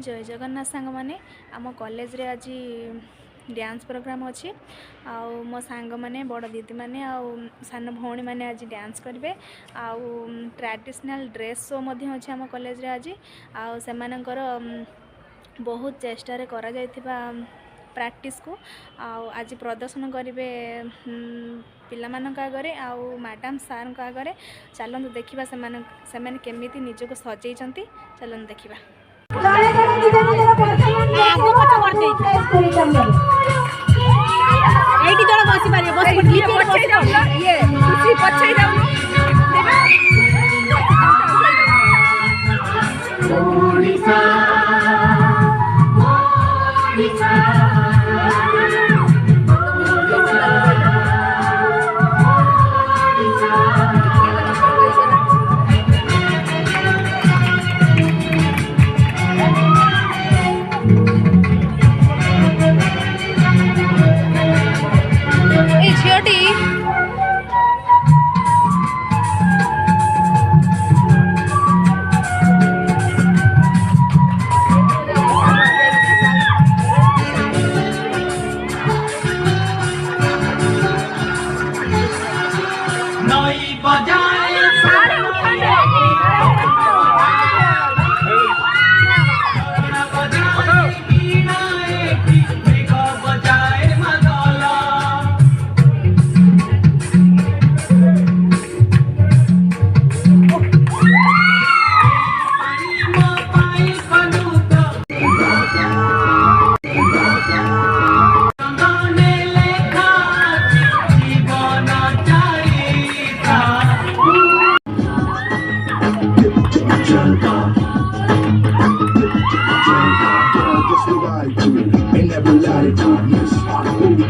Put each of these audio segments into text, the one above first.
जय जगन्नाथ सांग मैंने आम कॉलेज रे आज डांस प्रोग्राम अच्छी आउ मो सांग मैंने बड़ दीदी मैंने सान भौणी मैंने आज डांस करेंगे आउ ट्रेडिशनल ड्रेस शो अच्छे आम कॉलेज रे आज आउ से बहुत चेष्टार करा प्रैक्टिस को आज प्रदर्शन करेंगे पिलामानक आगे आउ मैडम सार आगे चलते देखा से केमिति निजक सजई चलते देखा ଏଇଠି ଜଣ ବସି ପାରିବେ ବସି ପଛେଇ ଯାଉନ ଇଏ ଖୁସି ପଛେଇ ଯାଉନ Odisha Odisha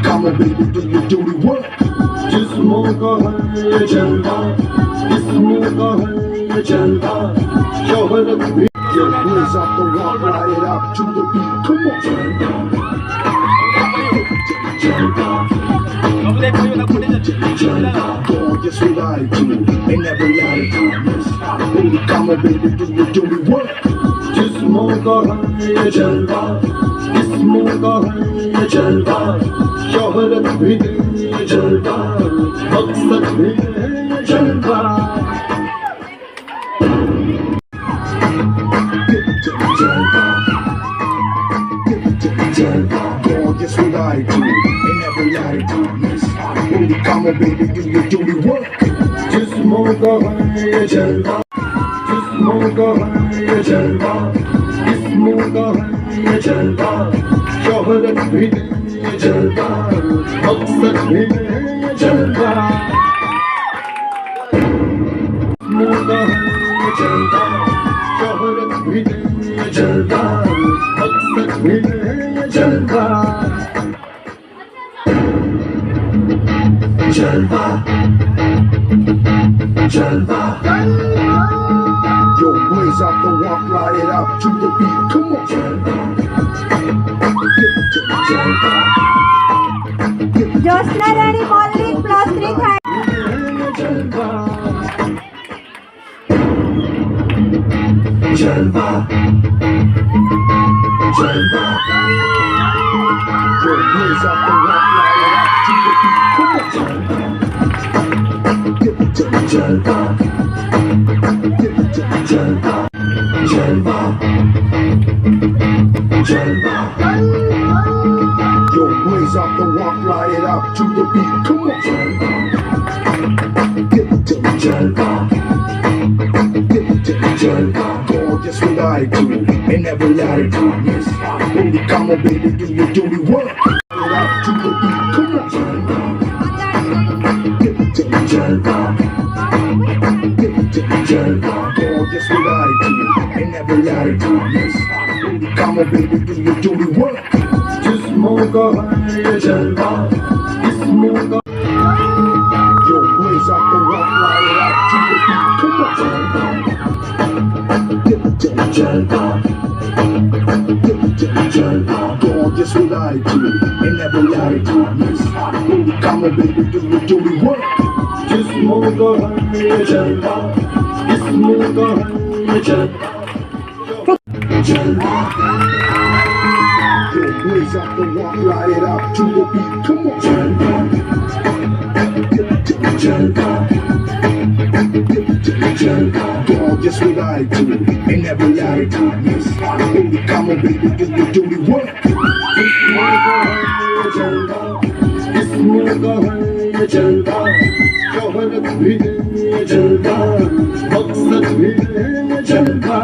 Come on, baby, do you do the work? जिस्मों का है जलवा, जिस्मों का है जलवा, शोहरत भी your boys off the rock, light it up to the beat. Come on, jलवा, gorgeous we like to, ain't never lied to miss. Come on, baby, do you do the work? जिस्मों का है जलवा, जिस्मों का है जलवा, शोहरत भी है जलवा, मकसद भी है जलवा. Jलवा, gorgeous we like to, ain't never lied to miss. Come on, baby, do you do the work? जिस्मों का है जलवा, जिस्मों का है जलवा, जिस्मों का है जलवा, शोहरत भी है जलवा, मकसद भी है जलवा. जिस्मों का है जलवा, शोहरत भी है जलवा, मकसद भी है जलवा. जलवा, जलवा. Your boys off the walk, light it up to the beat. Come on, जलवा. ज्योत्सना रानी मौलिक +3 था जलवा, जलवा, जलवा. Your boys off the walk, light it up to the beat. Come on, जलवा, जलवा, जलवा, जलवा. Your boys off the walk, light it up to the beat. Come on, जलवा, जलवा, gorgeous we like to, ain't never lied to miss. Come on, baby, do you do the work? Light it up to the beat. Come on, जलवा, जलवा, gorgeous we like to, ain't never lied to miss. Come on, baby, do you do the work? जिस्मों का है जलवा, जिस्मों का. Your boys off the rock, light it up to the beat. Come on, जलवा, जलवा, gorgeous we like to, ain't never lied to miss. Come on, baby, do you do the work? जिस्मों का है जलवा, जिस्मों का है जलवा. Jump Yo, blaze out the walk, ride it out to the beat. Come on, jump Dog, just what I do, and never lie to yes. Baby, come on, baby, do your duty work. This मुर्गा है ये जलवा, शोहरत भी है ये जलवा, मकसद भी है ये जलवा.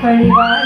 परिवार